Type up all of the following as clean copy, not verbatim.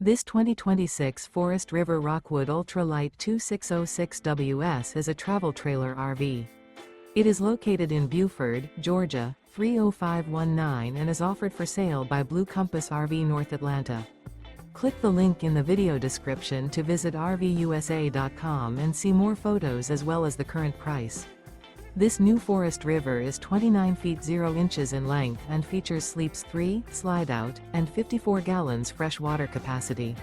This 2026 Forest River Rockwood Ultra Lite 2606WS is a travel trailer RV. It is located in Buford, Georgia, 30519 and is offered for sale by Blue Compass RV North Atlanta. Click the link in the video description to visit RVUSA.com and see more photos as well as the current price. This new Forest River is 29 feet 0 inches in length and features sleeps 3, Slideout, and 54 gallons fresh water capacity.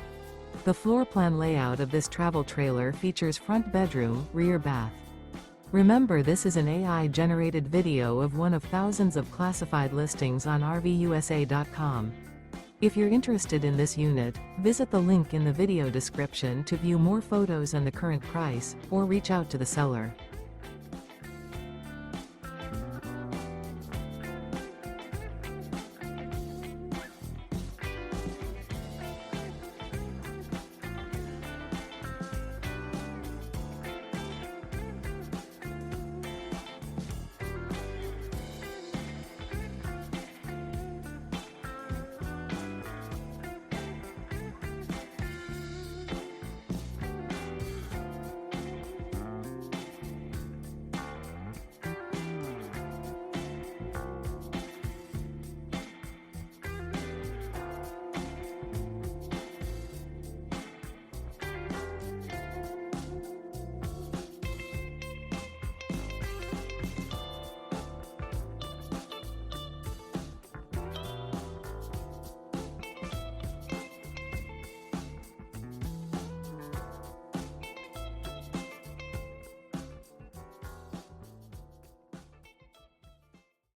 The floor plan layout of this travel trailer features front bedroom, rear bath. Remember, this is an AI-generated video of one of thousands of classified listings on RVUSA.com. If you're interested in this unit, visit the link in the video description to view more photos and the current price, or reach out to the seller.